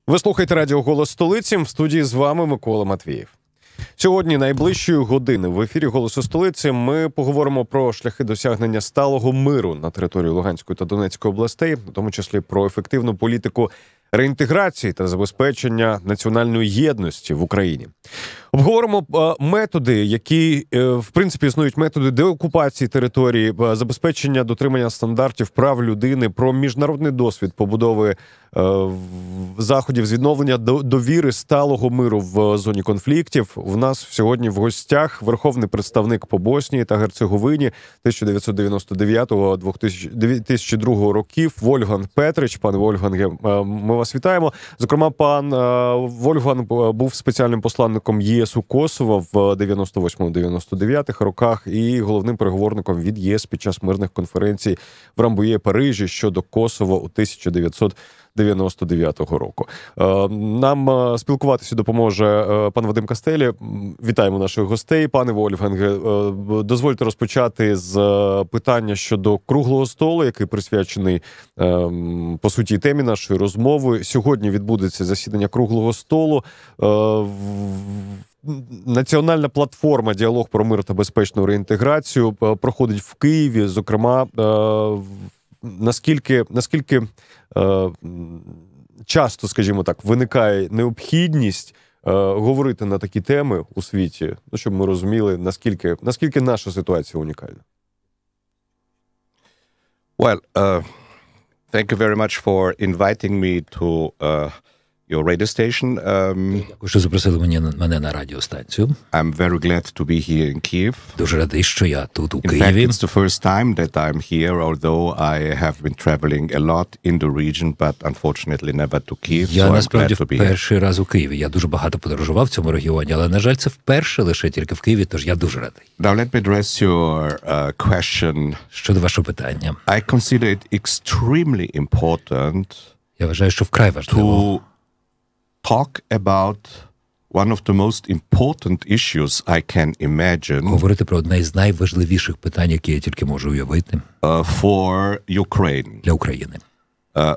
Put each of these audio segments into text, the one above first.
Ви слухаєте радіо «Голос Столиці», в студії з вами Микола Матвієв. Сьогодні, найближчої години, в ефірі «Голосу Столиці» ми поговоримо про шляхи досягнення сталого миру на території Луганської та Донецької областей, в тому числі про ефективну політику реінтеграції та забезпечення національної єдності в Україні. Обговоримо методи, які, в принципі, існують методи деоккупації території, забезпечення дотримання стандартів прав людини, про міжнародний досвід побудови заходів з відновлення довіри сталого миру в зоні конфліктів. У нас сьогодні в гостях верховний представник по Боснії та Герцеговині 1999-2002 років Вольфганг Петрич. Пане Вольфганге, ми вас вітаємо. Зокрема, пан Вольфганг був спеціальним посланником ЄС у Косово в 98-99 роках і головним переговорником від ЄС під час мирних конференцій в Рамбує, Парижі щодо Косово у 1999 року. Нам спілкуватися допоможе пан Вадим Кастелі. Вітаємо наших гостей. Пане Вольфганге, дозвольте розпочати з питання щодо круглого столу, який присвячений, по суті, темі нашої розмови. Сьогодні відбудеться засідання круглого столу. Національна платформа «Діалог про мир та безпечну реінтеграцію» проходить в Києві. Зокрема, наскільки часто, скажімо так, виникає необхідність говорити на такі теми у світі, щоб ми розуміли, наскільки наша ситуація унікальна. Well, thank you very much for inviting me to your radio station. Дякую, що запросили мене на радіостанцію. I'm very glad to be here in Kyiv. Дуже радий, що я тут, у Києві. In fact, it's the first time that I'm here, although I have been traveling a lot in the region, but unfortunately never to Kyiv. Я насправді перший раз у Києві. Я дуже багато подорожував в цьому регіоні, але, на жаль, це вперше лише тільки в Києві, тож я дуже радий. Now let me address your question. Щодо вашого питання. I consider it extremely important. Я вважаю, що вкрай важливо talk about one of the most important issues I can imagine. Говорити про одне із найважливіших питань, які я тільки можу уявити. For Ukraine. Для України.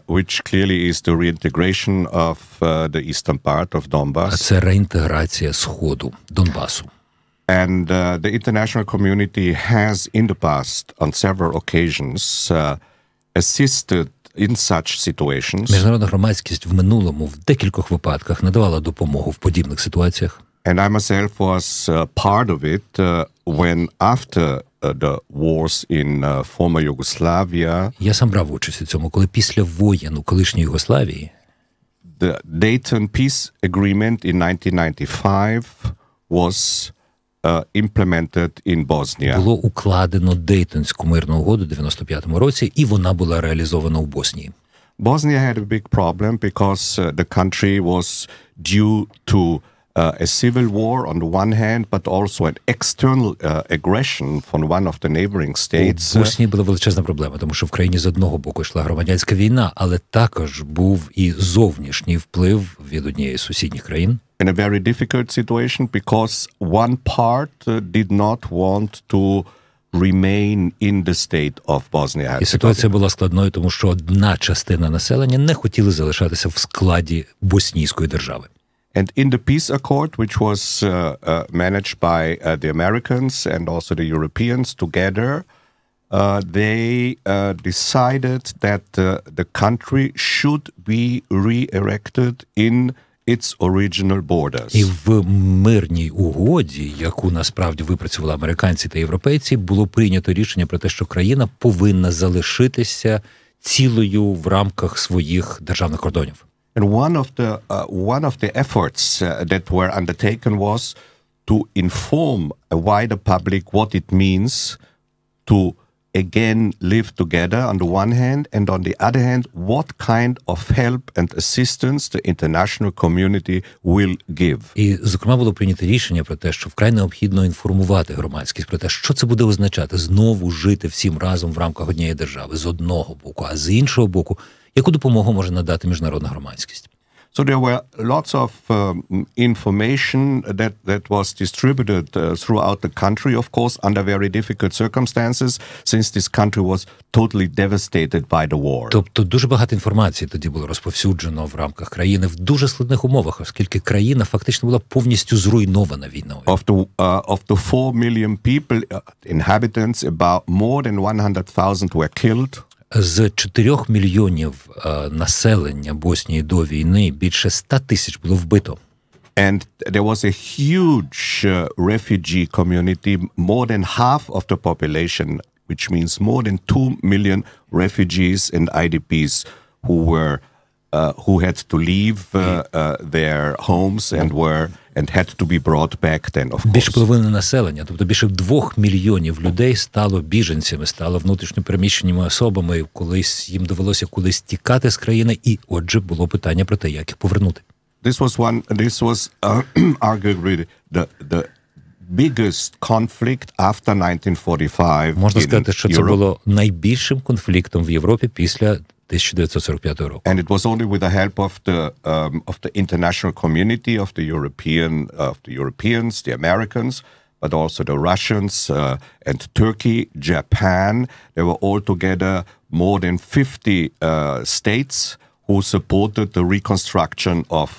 Which clearly is the reintegration of the eastern part of Donbas. А це реінтеграція Сходу, Донбасу. And the international community has in the past on several occasions assisted in such situations. Міжнародна громадськість в минулому в декількох випадках надавала допомогу в подібних ситуаціях. And I myself was part of it when after the wars in former Yugoslavia. Я сам брав участь у цьому, коли після воєн у колишній Югославії the Dayton Peace Agreement in 1995 was implemented in Bosnia. Було укладено Дейтонську мирну угоду у 95-му році, і вона була реалізована у Боснії. Bosnia had a big problem because the country was due to a civil war on the one hand, but also an external aggression from one of the neighboring states. У Боснії була величезна проблема, тому що в країні з одного боку йшла громадянська війна, але також був і зовнішній вплив від однієї з сусідніх країн. In a very difficult situation because one part did not want to remain in the state of Bosnia. І ситуація була складною, тому що одна частина населення не хотіли залишатися в складі боснійської держави. And in the peace accord, which was managed by the Americans and also the Europeans together, they decided that the country should be re-erected in its original borders. І в мирній угоді, яку насправді випрацювали американці та європейці, було прийнято рішення про те, що країна повинна залишитися цілою в рамках своїх державних кордонів. And one of the efforts that were undertaken was to inform a wider public what it means to again live together on the one hand, and on the other hand, what kind of help and assistance the international community will give. І, зокрема, було прийнято рішення про те, що вкрай необхідно інформувати громадськість про те, що це буде означати знову жити всім разом в рамках однієї держави з одного боку, а з іншого боку, яку допомогу може надати міжнародна громадськість. So there were lots of information that was distributed throughout the country, of course, under very difficult circumstances, since this country was totally devastated by the war. Тобто дуже багато інформації тоді було розповсюджено в рамках країни в дуже складних умовах, оскільки країна фактично була повністю зруйнована війною. Of the 4 million people, inhabitants, about more than 100,000 were killed. З 4 мільйонів населення Боснії до війни більше 100 тисяч було вбито. And there was a huge refugee community, more than half of the population, which means more than 2 million refugees and IDPs who had to leave their homes and had to be brought back then, of course. Більше половини населення, тобто більше 2 мільйонів людей стало біженцями, стало внутрішньо переміщеними особами, колись їм довелося кудись тікати з країни, і отже було питання про те, як їх повернути. This was arguably the biggest conflict after 1945. Можна сказати, що це було найбільшим конфліктом в Європі після 1945 року. And it was only with the help of the international community, of the Europeans, the Americans, but also the Russians and Turkey, Japan. There were altogether more than 50 states who supported the reconstruction of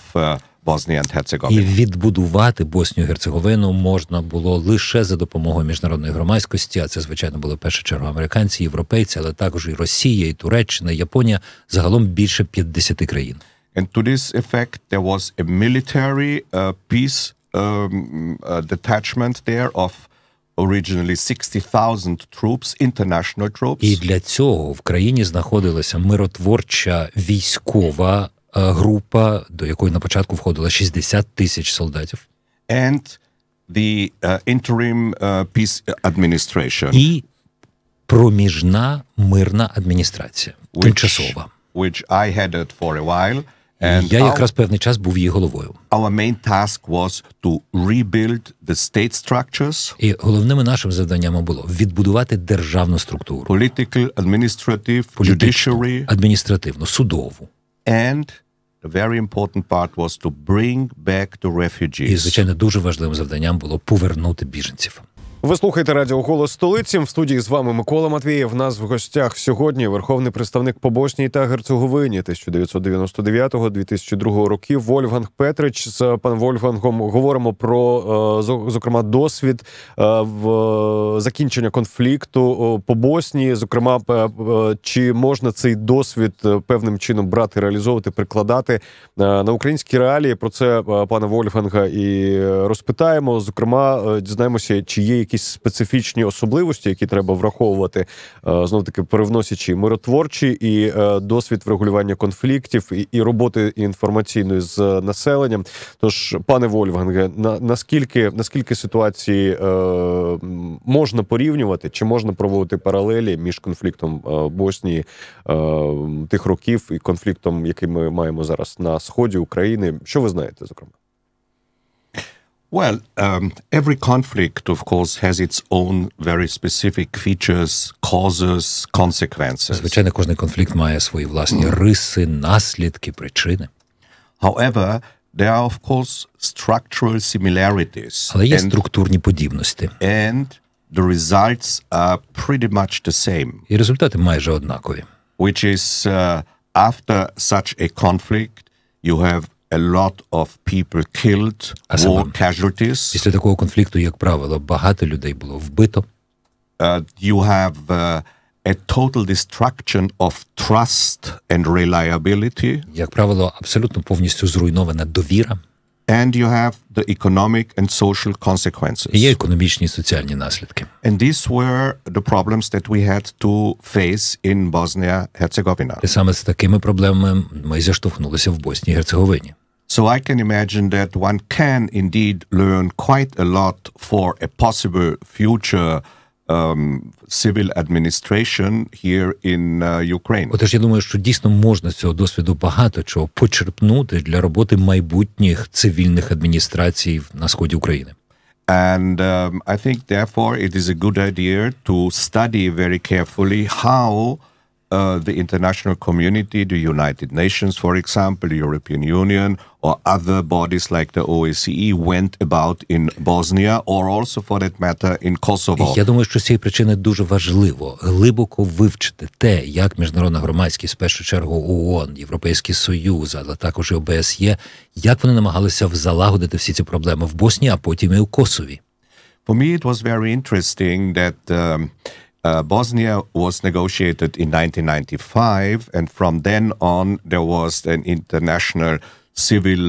Bosnia and Herzegovina. І відбудувати Боснію-Герцеговину можна було лише за допомогою міжнародної громадськості, а це, звичайно, були в першу чергу американці, європейці, але також і Росія, і Туреччина, і Японія, загалом більше 50 країн. And to this effect, there was a military peace detachment there of originally 60,000 troops, international troops. І для цього в країні знаходилася миротворча військова група, до якої на початку входило 60 тисяч солдатів. And the interim peace administration. І проміжна мирна адміністрація, тимчасова. Which I headed for a while. Я якраз певний час був її головою. Our main task was to rebuild the state structures. І головним нашим завданням було відбудувати державну структуру. Political, administrative, judiciary. Адміністративну, судову. And the very important part was to bring back the refugees. І, звичайно, дуже важливим завданням було повернути біженців. Ви слухаєте радіо «Голос Столиці». В студії з вами Микола Матвієв. В нас в гостях сьогодні верховний представник по Боснії та Герцеговині 1999-2002 років Вольфганг Петрич. З паном Вольфгангом говоримо про, зокрема, досвід закінчення конфлікту по Боснії. Зокрема, чи можна цей досвід певним чином брати, реалізовувати, прикладати на українські реалії. Про це пана Вольфганга і розпитаємо. Зокрема, дізнаємося, чи є якісь специфічні особливості, які треба враховувати, знов-таки перевносячи миротворчі і досвід врегулювання конфліктів, і роботи інформаційної з населенням. Тож, пане Вольфганге, наскільки ситуації можна порівнювати, чи можна проводити паралелі між конфліктом Боснії тих років і конфліктом, який ми маємо зараз на сході України? Що ви знаєте, зокрема? Well, every conflict, of course, has its own very specific features, causes, consequences. Звичайно, кожний конфлікт має свої власні риси, наслідки, причини. However, there are, of course, structural similarities. Але є структурні подібності. And the results are pretty much the same. І результати майже однакові. Which is, after such a conflict, you have a lot of people killed, war casualties. Після такого конфлікту, як правило, багато людей було вбито. You have a total destruction of trust and reliability. Як правило, абсолютно повністю зруйнована довіра. And you have the economic and social consequences. І є економічні і соціальні наслідки. And these were the problems that we had to face in Bosnia-Herzegovina. І саме з такими проблемами ми зіштовхнулися в Боснії і Герцеговині. So I can imagine that one can indeed learn quite a lot for a possible future civil administration here in Ukraine. Отож, я думаю, що дійсно можна з цього досвіду багато чого почерпнути для роботи майбутніх цивільних адміністрацій на сході України. And I think, therefore, it is a good idea to study very carefully how the international community, the United Nations, for example, the European Union, or other bodies like the OSCE went about in Bosnia, or also, for that matter, in Kosovo. Я думаю, що з цієї причини дуже важливо глибоко вивчити те, як міжнародна громадськість, в першу чергу ООН, Європейський Союз, але також і ОБСЄ, як вони намагалися залагодити всі ці проблеми в Боснії, а потім і у Косові. For me, it was very interesting that Bosnia was negotiated in 1995, and from then on there was an international civil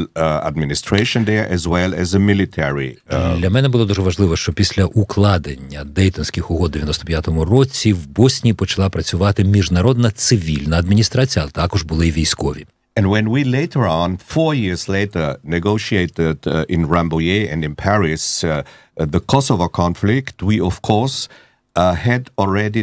administration there as well as a military. Для мене було дуже важливо, що після укладення Дейтонських угод у 95-му році в Боснії почала працювати міжнародна цивільна адміністрація, але також були і військові. And when we later on, 4 years later, negotiated in Rambouillet and in Paris the Kosovo conflict, we of course had already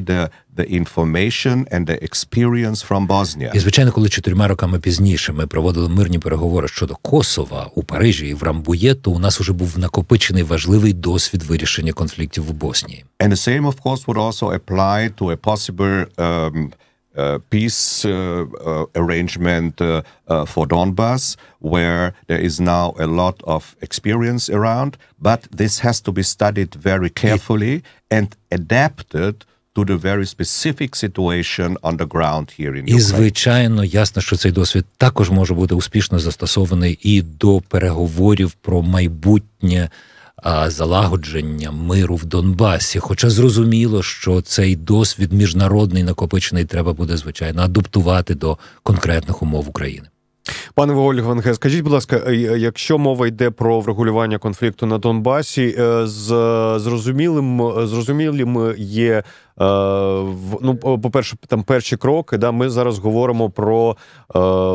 the information and the experience from Bosnia. І, звичайно, коли 4 роками пізніше ми проводили мирні переговори щодо Косова у Парижі і в Рамбує, то у нас уже був накопичений важливий досвід вирішення конфліктів в Боснії. And the same, of course, would also apply to a possible peace arrangement for Donbas, where there is now a lot of experience around, but this has to be studied very carefully and adapted to the very specific situation on the ground here in Ukraine. І, звичайно, ясно, що цей досвід також може бути успішно застосований і до переговорів про майбутнє залагодження миру в Донбасі. Хоча зрозуміло, що цей досвід міжнародний накопичений треба буде, звичайно, адаптувати до конкретних умов України. Пане Вольфганге, скажіть, будь ласка, якщо мова йде про врегулювання конфлікту на Донбасі, зрозумілим є, ну, по-перше, там перші кроки, да, ми зараз говоримо про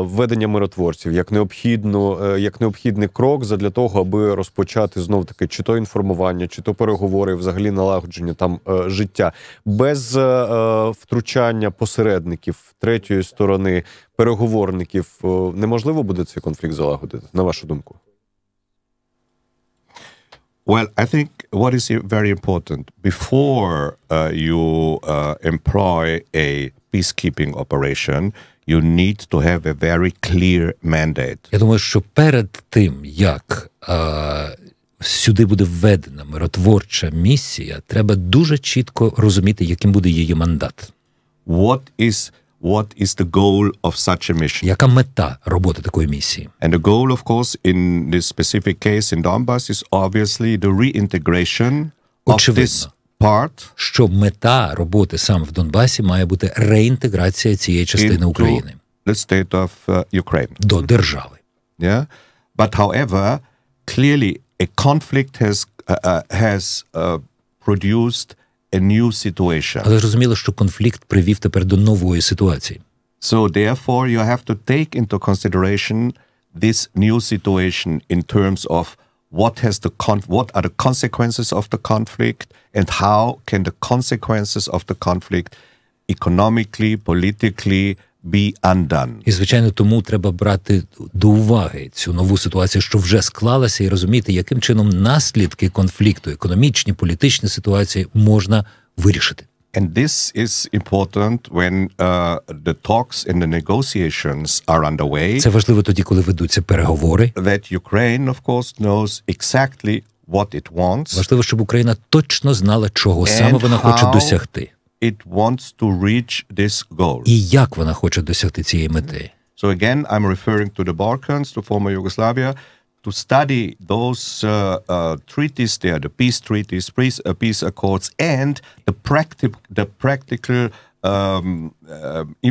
введення миротворців як необхідний крок задля того, аби розпочати знов-таки чи то інформування, чи то переговори, взагалі налагодження там життя. Без втручання посередників, третьої сторони, переговорників, неможливо буде цей конфлікт залагодити, на вашу думку? Well, I think what is very important, before you employ a peacekeeping operation, you need to have a very clear mandate. Я думаю, що перед тим, як сюди буде введена миротворча місія, треба дуже чітко розуміти, яким буде її мандат. What is the goal of such a mission? Яка мета роботи такої місії? And the goal, of course, in this specific case in Donbas is obviously the reintegration of this part. Що мета роботи саме в Донбасі має бути реінтеграція цієї частини України. The state of Ukraine. До держави. Yeah? But however, clearly a conflict has produced a new situation. Але зрозуміло, що конфлікт привів тепер до нової ситуації. So therefore you have to take into consideration this new situation in terms of what are the consequences of the conflict and how can the consequences of the conflict economically, politically be undone. І, звичайно, тому треба брати до уваги цю нову ситуацію, що вже склалася, і розуміти, яким чином наслідки конфлікту, економічні, політичні ситуації можна вирішити. And this is important when the talks and the negotiations are underway. Це важливо тоді, коли ведуться переговори. That Ukraine, of course, knows exactly what it wants. Важливо, щоб Україна точно знала, чого саме вона хоче досягти. It wants to reach this goal. І як вона хоче досягти цієї мети. So again, I'm referring to the Balkans, to former Yugoslavia, to study those treaties there, the peace treaties, peace accords, and the practical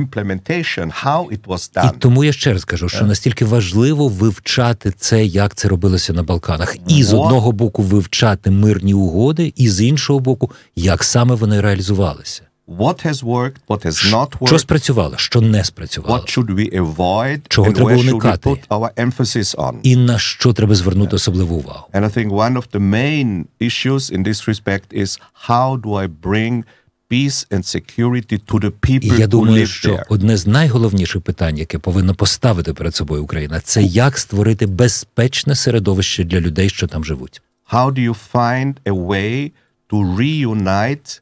implementation, how it was done. І тому я ще раз кажу, що настільки важливо вивчати це, як це робилося на Балканах. І з одного боку вивчати мирні угоди, і з іншого боку, як саме вони реалізувалися. What has worked, what has not worked. Що спрацювало, що не спрацювало. What should we avoid, чого треба уникати. Put our emphasis on. І на що треба звернути особливу увагу. And I think one of the main issues in this respect is how do I bring peace and security to the people who live there. І я думаю, що одне з найголовніших питань, яке повинна поставити перед собою Україна, це як створити безпечне середовище для людей, що там живуть. How do you find a way to reunite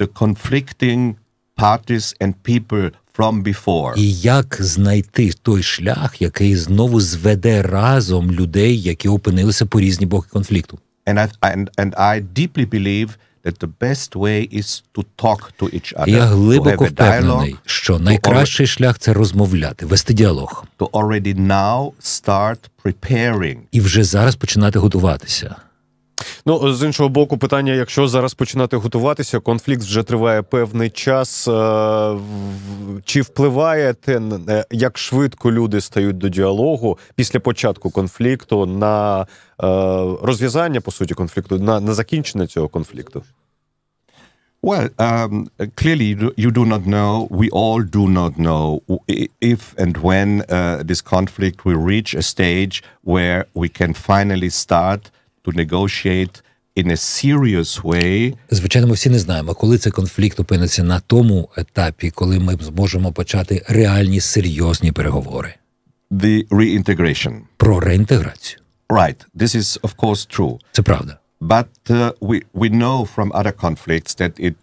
the conflicting parties and people from before. І як знайти той шлях, який знову зведе разом людей, які опинилися по різні боки конфлікту. And I deeply believe that the best way is to talk to each other. Я глибоко to have a впевнений, dialogue, що найкращий шлях – це розмовляти, вести діалог. To already now start preparing. І вже зараз починати готуватися. Ну, з іншого боку, питання, якщо зараз починати готуватися, конфлікт вже триває певний час, чи впливає те, як швидко люди стають до діалогу після початку конфлікту на розв'язання, по суті, конфлікту, на закінчення цього конфлікту? Well, clearly you do not know, we all do not know if and when this conflict will reach a stage where we can finally start to negotiate in a serious way. Звичайно, ми всі не знаємо, коли цей конфлікт опиниться на тому етапі, коли ми зможемо почати реальні, серйозні переговори. The reintegration. Про реінтеграцію. Right. This is, of course, true. Це правда. But we know from other conflicts that it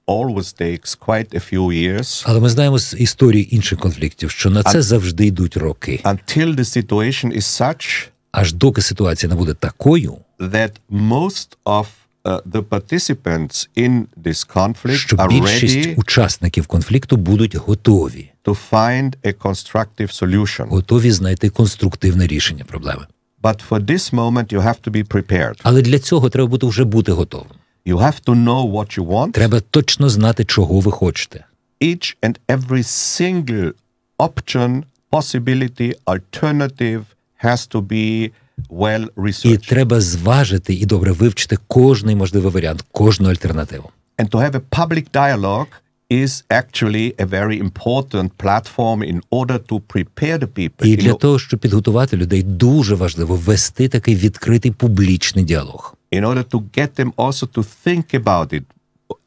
always takes quite a few years. Але ми знаємо з історії інших конфліктів, що на це завжди йдуть роки. Until the situation is such, аж доки ситуація не буде такою, that most of the participants in this conflict що are більшість ready учасників конфлікту будуть готові. to find a constructive solution. Готові знайти конструктивне рішення проблеми. But for this moment you have to be prepared. Але для цього треба бути готовим. You have to know what you want. Треба точно знати, чого ви хочете. Each and every single option, possibility, alternative has to be well І researched. треба зважити і добре вивчити кожний можливий варіант, кожну альтернативу. And to have a public dialogue is actually a very important platform in order to prepare the people. І для того, щоб підготувати людей, дуже важливо вести такий відкритий публічний діалог. In order to get them also to think about it.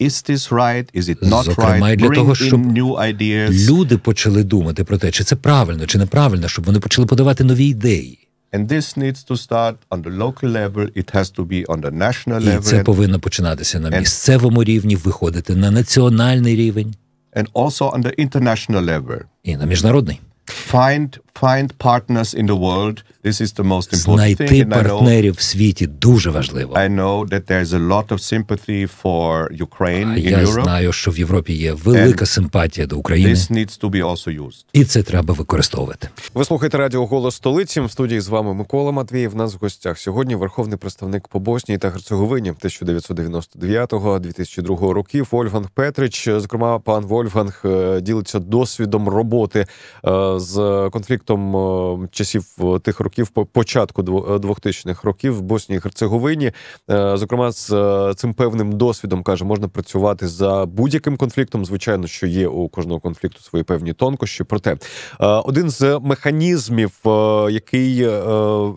Is this right? Is it not Зокрема, і right? для того, Bring щоб in new ideas. люди почали думати про те, чи це правильно, чи неправильно, щоб вони почали подавати нові ідеї. And this needs to start on the local level. It has to be on the national І level. це повинно починатися на місцевому рівні, виходити на національний рівень. And also on the international level. І на міжнародний. Find partners in the world. This is the most important Знайти thing. And партнерів в світі дуже важливо. I know that there is a lot of sympathy for Ukraine in Я Europe. знаю, що в Європі є велика симпатія до України. This needs to be also used. І це треба використовувати. Ви слухаєте радіо «Голос Столиці». В студії з вами Микола Матвіїв. У нас в гостях сьогодні верховний представник по Боснії та Герцеговині 1999-2002 років Вольфганг Петрич. Зокрема, пан Вольфганг ділиться досвідом роботи з конфліктом часів тих років, початку 2000-х років в Боснії і Герцеговині. Зокрема, з цим певним досвідом, каже, можна працювати за будь-яким конфліктом. Звичайно, що є у кожного конфлікту свої певні тонкощі. Проте, один з механізмів,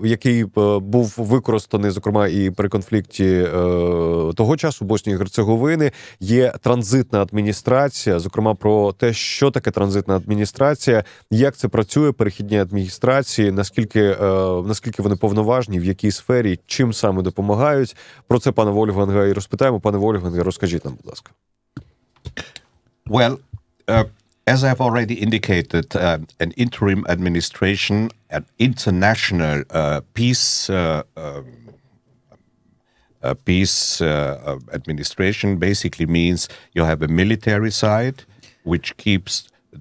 який був використаний, зокрема, і при конфлікті того часу Боснії і Герцеговини, є транзитна адміністрація. Зокрема, про те, що таке транзитна адміністрація, як це працює, перехідні адміністрації, наскільки вони повноважні, в якій сфері, чим саме допомагають. Про це пана Вольфганга і розпитаємо. Пане Вольфганге, розкажіть нам, будь ласка. Well, as I've already indicated, an interim administration, an international peace administration basically means you have a military side which keeps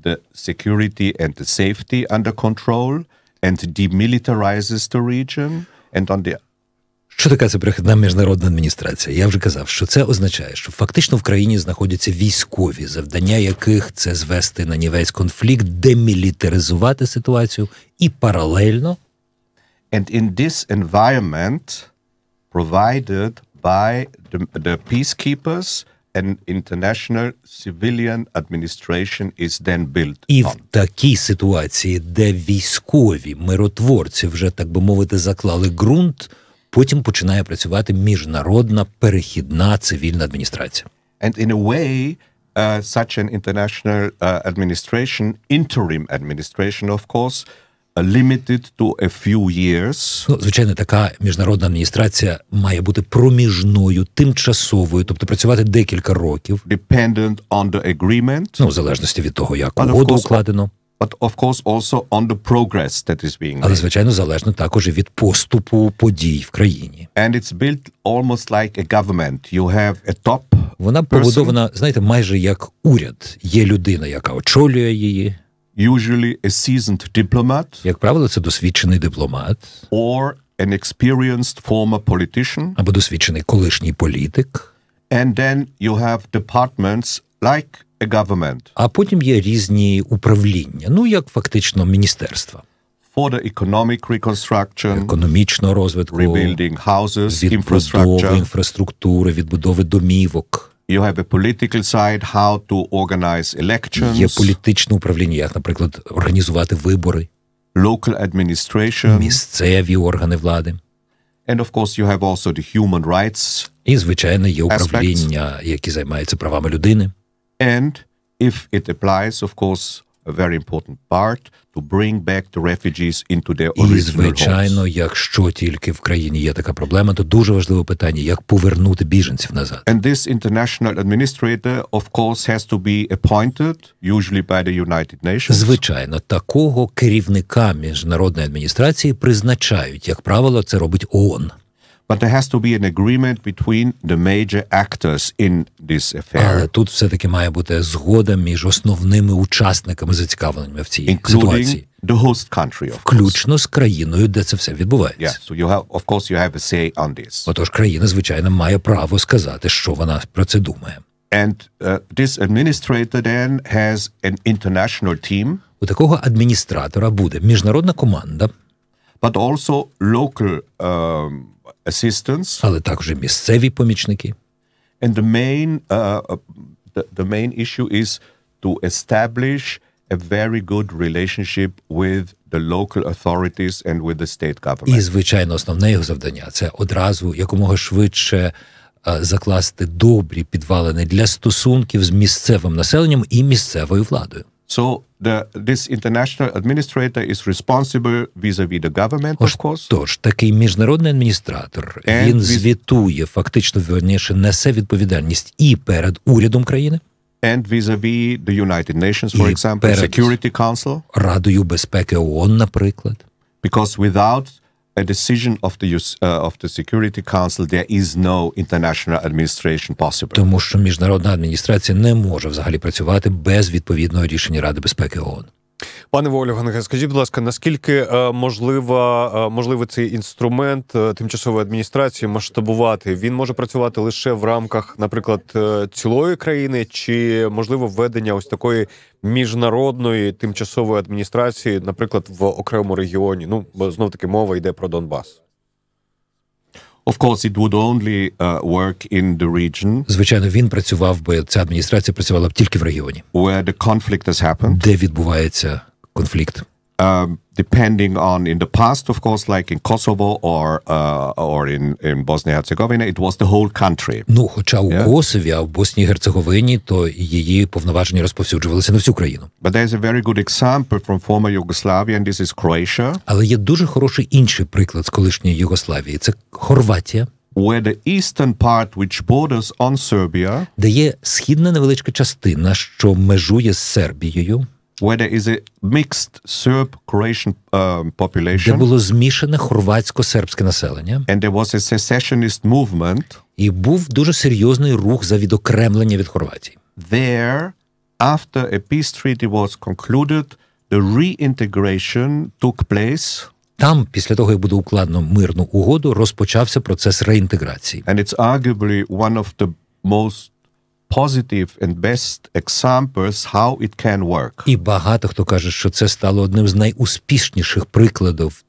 the security and the safety under control and demilitarizes the region. And on the Що таке це перехідна міжнародна адміністрація? Я вже казав, що це означає, що фактично в країні знаходяться військові, завдання яких це звести на нівець конфлікт, демілітаризувати ситуацію і паралельно. And in this environment provided by the peacekeepers, an international civilian administration is then built І в on. такій ситуації, де військові миротворці вже, так би мовити, заклали ґрунт, потім починає працювати міжнародна перехідна цивільна адміністрація. And in a way, such an international administration, interim administration, of course, limited to a few years. Ну, звичайно, така міжнародна адміністрація має бути проміжною, тимчасовою, тобто працювати декілька років. Dependent on the agreement. Ну, в залежності від того, як угоду укладено. But of course also on the progress that is being made. Але, звичайно, залежно також і від поступу подій в країні. And it's built almost like a government. You have a top Вона побудована, знаєте, майже як уряд. Є людина, яка очолює її. Usually a seasoned diplomat. Як правило, це досвідчений дипломат. Or an experienced former politician. Або досвідчений колишній політик. And then you have departments like a government. А потім є різні управління, ну, як фактично міністерства. For the economic reconstruction, економічного розвитку, rebuilding houses, відбудови інфраструктури, відбудови домівок. You have a political side, how to organize elections. Є політичне управління, як, наприклад, організувати вибори. Local administration. Місцеві органи влади. And of course you have also the human rights. І, звичайно, є управління, які займаються правами людини. And if it applies, of course, a very important part, to bring back the refugees into their original homes. І, звичайно, якщо тільки в країні є така проблема, то дуже важливе питання, як повернути біженців назад. And this international administrator, of course, has to be appointed, usually by the United Nations. Звичайно, такого керівника міжнародної адміністрації призначають. Як правило, це робить ООН. But there has to be an agreement between the major actors in this affair. Але тут все-таки має бути згода між основними учасниками, зацікавленими в цій ситуації. The host country, of включно з країною, де це все відбувається. Yeah, so you have, of course, you have a say on this. Отож, країна, звичайно, має право сказати, що вона про це думає. And this administrator then has an international team. У такого адміністратора буде міжнародна команда, but also local assistants. Але також і місцеві помічники. And the main issue is to establish a very good relationship with the local authorities and with the state government. І, звичайно, основне його завдання – це одразу якомога швидше закласти добрі підвалини для стосунків з місцевим населенням і місцевою владою. So this international administrator is responsible vis-a-vis the government, of course. Тож, такий міжнародний адміністратор, він звітує, фактично, верніше, несе відповідальність і перед урядом країни, and vis-a-vis the United Nations, for example, Security Council. Радою безпеки ООН, наприклад. Because without a decision of the Security Council, there is no international administration possible. Тому що міжнародна адміністрація не може взагалі працювати без відповідного рішення Ради безпеки ООН. Пане Вольфганге, скажіть, будь ласка, наскільки можливий цей інструмент тимчасової адміністрації масштабувати? Він може працювати лише в рамках, наприклад, цілої країни, чи можливо введення ось такої міжнародної тимчасової адміністрації, наприклад, в окремому регіоні? Ну, бо знов-таки мова йде про Донбас. Of course, it would only work in the region. Звичайно, він працював би, ця адміністрація працювала б тільки в регіоні. Where the conflict has happened. Де відбувається конфлікт. Depending on in the past, of course, like in Kosovo or in Bosnia-Herzegovina, it was the whole country. Ну, хоча у Косові, а в Боснії і Герцеговині, то її повноваження розповсюджувалися на всю країну. But there's a very good example from former Yugoslavia, and this is Croatia. Але є дуже хороший інший приклад з колишньої Югославії. Це Хорватія. Where the eastern part, which borders on Serbia, де є східна невеличка частина, що межує з Сербією, where there is a mixed Serb-Croatian population. Де було змішане хорватсько-сербське населення. And there was a secessionist movement. І був дуже серйозний рух за відокремлення від Хорватії. There, after a peace treaty was concluded, the reintegration took place. Там, після того, як буде укладено мирну угоду, розпочався процес реінтеграції. And it's arguably one of the most positive and best examples how it can work. І багато хто каже, що це стало одним з найуспішніших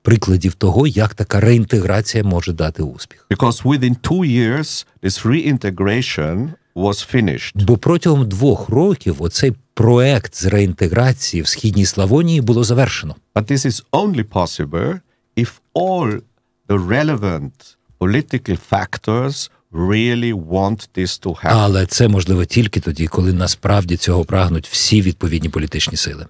прикладів того, як така реінтеграція може дати успіх. Because within 2 years this reintegration was finished. Бо протягом 2 років оцей проект з реінтеграції в Східній Славонії було завершено. But this is only possible if all the relevant political factors really want this to happen. Але це можливо тільки тоді, коли насправді цього прагнуть всі відповідні політичні сили.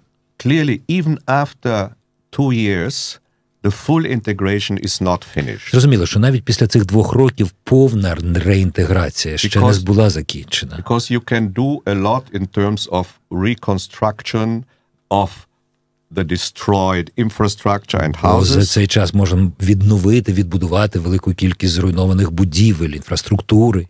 Clearly, even after 2 years, the full integration is not finished. Зрозуміло, що навіть після цих 2 років повна реінтеграція ще не була закінчена. Because you can do a lot in terms of reconstruction of the destroyed infrastructure and houses. За цей час можна відновити, відбудувати велику кількість зруйнованих будівель, інфраструктури.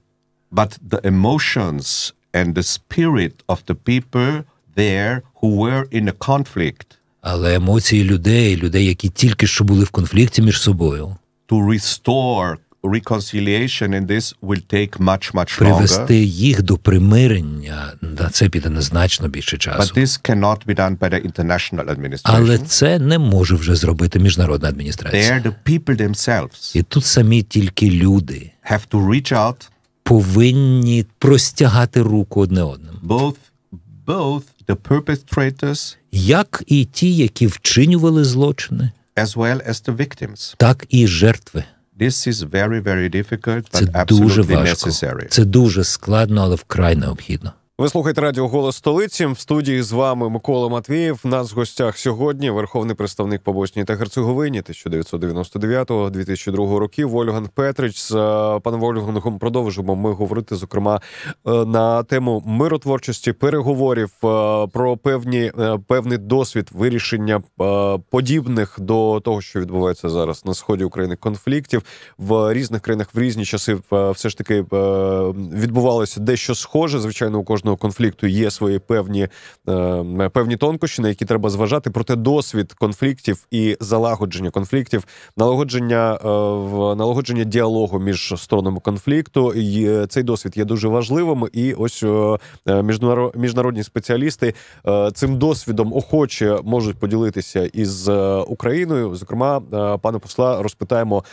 But the emotions and the spirit of the people there who were in a conflict. Але емоції людей, які тільки що були в конфлікті між собою, to restore reconciliation in this will take much longer. Привести їх до примирення, це піде значно більше часу. But this cannot be done by the international administration. Але це не може вже зробити міжнародна адміністрація. They are the people themselves. І тут самі тільки люди have to reach out. Повинні простягати руку одне одному. Both the perpetrators, як і ті, які вчинювали злочини, as well as the victims. Так і жертви. This is very, very difficult, but це дуже absolutely важко. necessary. Це дуже складно, але вкрай необхідно. Ви слухаєте радіо «Голос Столиці». В студії з вами Микола Матвієв. У нас в гостях сьогодні верховний представник по Боснії та Герцеговині 1999-2002 років Вольфганг Петрич. З паном Вольфгангом продовжимо ми говорити, зокрема, на тему миротворчості, переговорів, про певний досвід вирішення подібних до того, що відбувається зараз на сході України конфліктів. В різних країнах в різні часи все ж таки відбувалося дещо схоже. Звичайно, у кожного конфлікту є свої певні тонкощі, на які треба зважати. Проте досвід конфліктів і залагодження конфліктів, налагодження діалогу між сторонами конфлікту, і цей досвід є дуже важливим. І ось міжнародні спеціалісти цим досвідом охоче можуть поділитися із Україною. Зокрема, пане посла, розпитаємо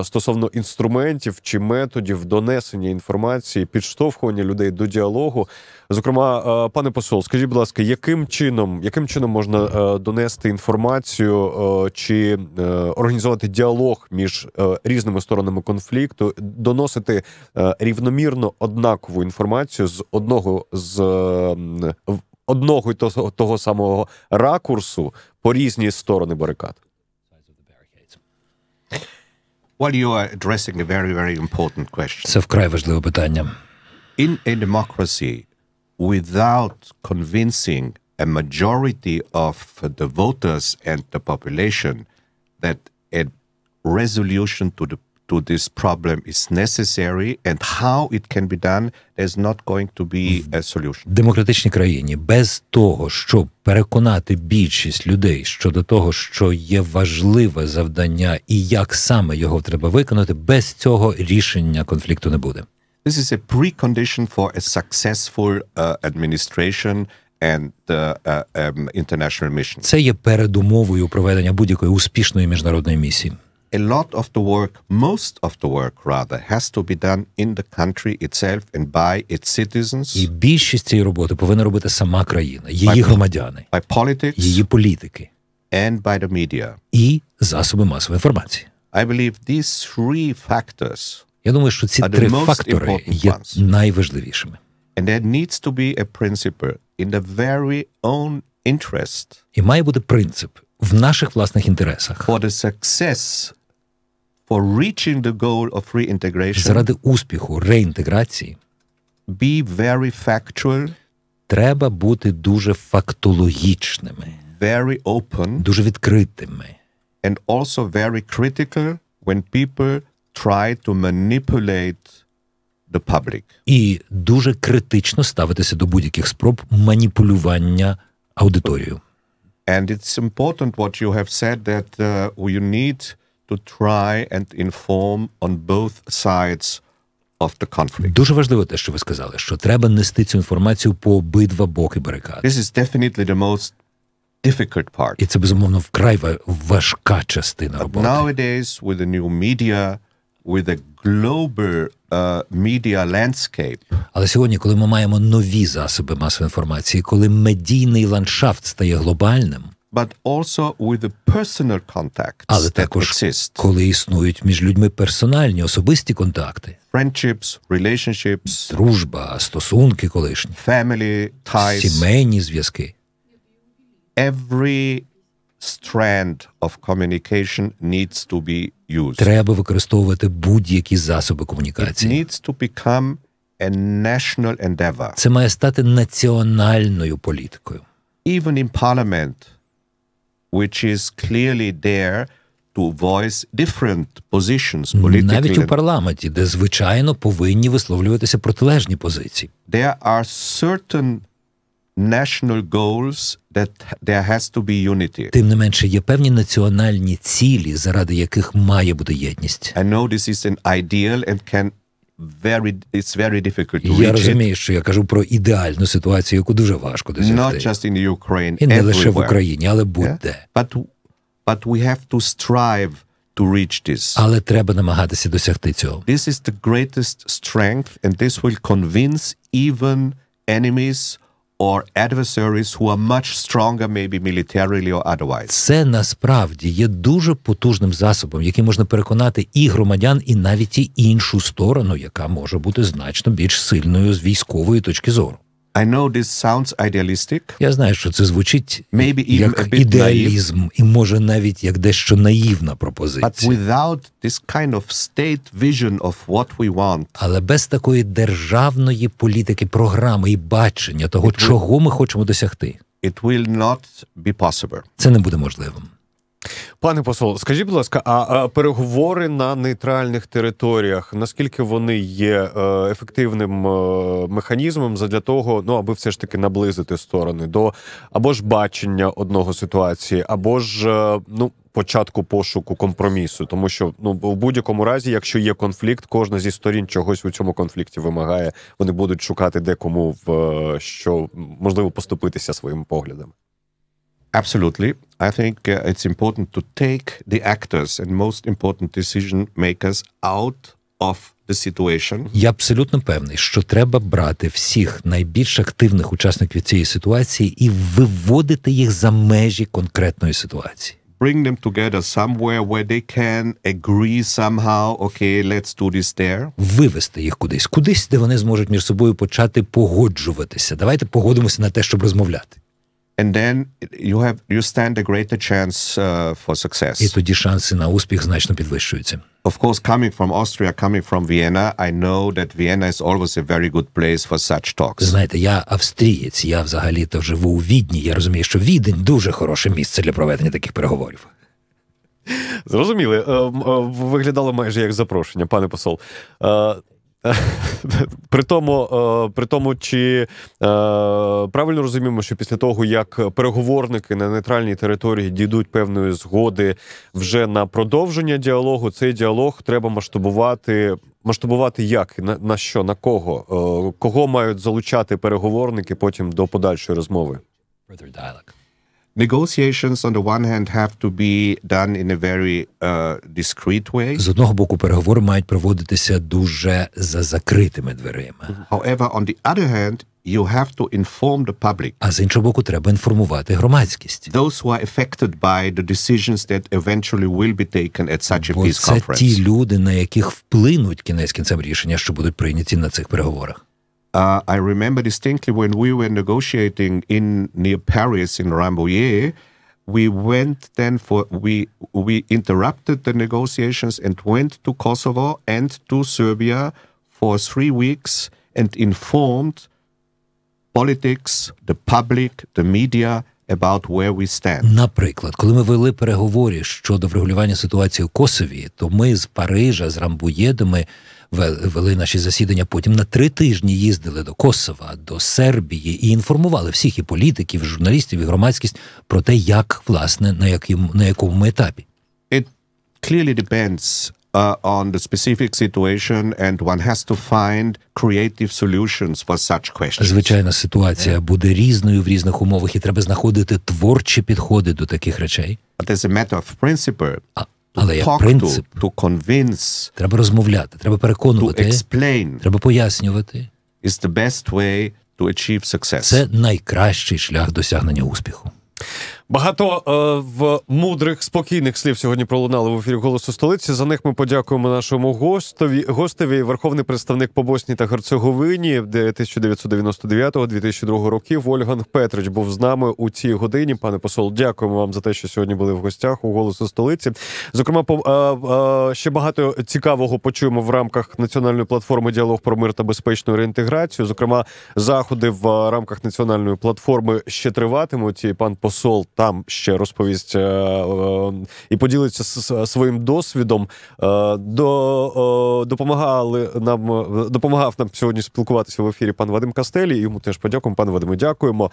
стосовно інструментів чи методів донесення інформації, підштовхування людей до діалогу. Зокрема, пане посол, скажіть, будь ласка, яким чином можна донести інформацію чи організувати діалог між різними сторонами конфлікту, доносити рівномірно однакову інформацію з одного і того самого ракурсу по різні сторони барикад? Well, you are addressing a very, very important question. Це вкрай важливе питання. In a democracy, without convincing a majority of the voters and the population that a resolution to this problem is necessary and how it can be done, there's not going to be a solution. В демократичній країні без того, щоб переконати більшість людей щодо того, що є важливе завдання і як саме його треба виконати, без цього рішення конфлікту не буде. This is a precondition for a successful administration and international mission. Це є передумовою проведення будь-якої успішної міжнародної місії. A lot of the work, most of the work rather, has to be done in the country itself and by its citizens. І більшість цієї роботи повинна робити сама країна, її громадяни, by politics, її політики and by the media. І засоби масової інформації. I believe these three factors. Я думаю, що ці три фактори є найважливішими. And there needs to be a principle in the very own interest. І має бути принцип в наших власних інтересах. For the success, for reaching the goal of reintegration. Заради успіху реінтеграції. Be very factual. Треба бути дуже фактологічними. Very open. Дуже відкритими. And also very critical when people try to manipulate the public. І дуже критично ставитися до будь-яких спроб маніпулювання аудиторією. And it's important what you have said that you need to try and inform on both sides of the conflict. Дуже важливо те, що ви сказали, що треба нести цю інформацію по обидва боки барикад. This is definitely the most difficult part. І це, безумовно, вкрай важка частина роботи. Nowadays, with the new media, with a global media landscape. Але сьогодні, коли ми маємо нові засоби масової інформації, коли медійний ландшафт стає глобальним, but also with the personal contacts але також, коли існують між людьми персональні, особисті контакти, friendships, relationships, дружба, стосунки колишні, family ties, сімейні зв'язки. Every strand of communication needs to be used. Треба використовувати будь-які засоби It комунікації. needs to become a national endeavor. Це має стати національною політикою. Even in parliament, which is clearly there to voice different positions, Навіть у political. парламенті, де, звичайно, повинні висловлюватися протилежні позиції. There are certain national goals that there has to be unity. Тим не менше, є певні національні цілі, заради яких має бути єдність. I know this is an ideal and it's very difficult to Я reach it. розумію, що я кажу про ідеальну ситуацію, яку дуже важко Not досягти. just in Ukraine, І не лише в everywhere. Україні, але будь-де. But we have to strive to reach this. Але треба намагатися досягти цього. This is the greatest strength, and this will convince even enemies or adversaries who are much stronger, maybe militarily or otherwise. Це насправді є дуже потужним засобом, який можна переконати і громадян, і навіть і іншу сторону, яка може бути значно більш сильною з військової точки зору. I know this sounds idealistic. Я знаю, що це звучить Maybe even a як bit ідеалізм, і може навіть як дещо наївна пропозиція. But without this kind of state vision of what we want, Але без такої державної політики, програми і бачення того, чого ми хочемо досягти, it will not be possible. це не буде можливим. Пане посол, скажіть, будь ласка, а переговори на нейтральних територіях, наскільки вони є ефективним механізмом задля того, аби все ж таки наблизити сторони до або ж бачення одного ситуації, або ж початку пошуку компромісу, тому що в будь-якому разі, якщо є конфлікт, кожна зі сторін чогось у цьому конфлікті вимагає, вони будуть шукати декому що можливо поступитися своїми поглядами. Absolutely. I think it's important to take the actors and most important decision makers out of the situation. Я абсолютно певний, що треба брати всіх найбільш активних учасників цієї ситуації і виводити їх за межі конкретної ситуації. Bring them together somewhere where they can agree somehow, okay, let's do this there. Вивести їх кудись, де вони зможуть між собою почати погоджуватися. Давайте погодимося на те, щоб розмовляти. And then you stand a greater chance for success. І тоді шанси на успіх значно підвищуються. Of course, coming from Austria, coming from Vienna, I know that Vienna is always a very good place for such talks. Знаєте, я австрієць, я взагалі-то живу у Відні. Я розумію, що Відень дуже хороше місце для проведення таких переговорів. Зрозуміли. Виглядало майже як запрошення, пане посол. При тому, чи правильно розуміємо, що після того, як переговорники на нейтральній території дійдуть певної згоди вже на продовження діалогу, цей діалог треба масштабувати як? На що? На кого? Кого мають залучати переговорники потім до подальшої розмови? Negotiations, on the one hand, have to be done in a very discreet way. З одного боку, переговори мають проводитися дуже за закритими дверима. However, on the other hand, you have to inform the public. А з іншого боку, треба інформувати громадськість. Those who are affected by the decisions that eventually will be taken at such a peace conference. Бо це ті люди, на яких вплинуть кінець кінцем рішення, що будуть прийняті на цих переговорах. I remember distinctly when we were negotiating near Paris in Rambouillet, we interrupted the negotiations and went to Kosovo and to Serbia for 3 weeks and informed politics, the public, the media about where we stand. Наприклад, коли ми вели переговори щодо врегулювання ситуації у Косові, то ми з Парижа, з Рамбуєду, ми вели наші засідання, потім на 3 тижні їздили до Косова, до Сербії і інформували всіх і політиків, і журналістів, і громадськість про те, як, власне, на якому ми етапі. It clearly depends on the specific situation, and one has to find creative solutions for such questions. Звичайна ситуація буде різною в різних умовах, і треба знаходити творчі підходи до таких речей. But as a matter of principle, але як принцип, to convince, треба розмовляти, треба переконувати, to explain, треба пояснювати. Is the best way to achieve success. Це найкращий шлях досягнення успіху. Багато в мудрих, спокійних слів сьогодні пролунали в ефірі «Голосу Столиці». За них ми подякуємо нашому гостеві, верховний представник по Боснії та Герцеговині 1999-2002 років. Вольфганг Петрич був з нами у цій годині. Пане посол, дякуємо вам за те, що сьогодні були в гостях у «Голосу Столиці». Зокрема, ще багато цікавого почуємо в рамках національної платформи «Діалог про мир та безпечну реінтеграцію». Зокрема, заходи в рамках національної платформи ще триватимуть, і пан посол там ще розповість і поділиться своїм досвідом. Допомагав нам сьогодні спілкуватися в ефірі пан Вадим Кастелій. Йому теж подякуємо. Пане Вадиме, дякуємо.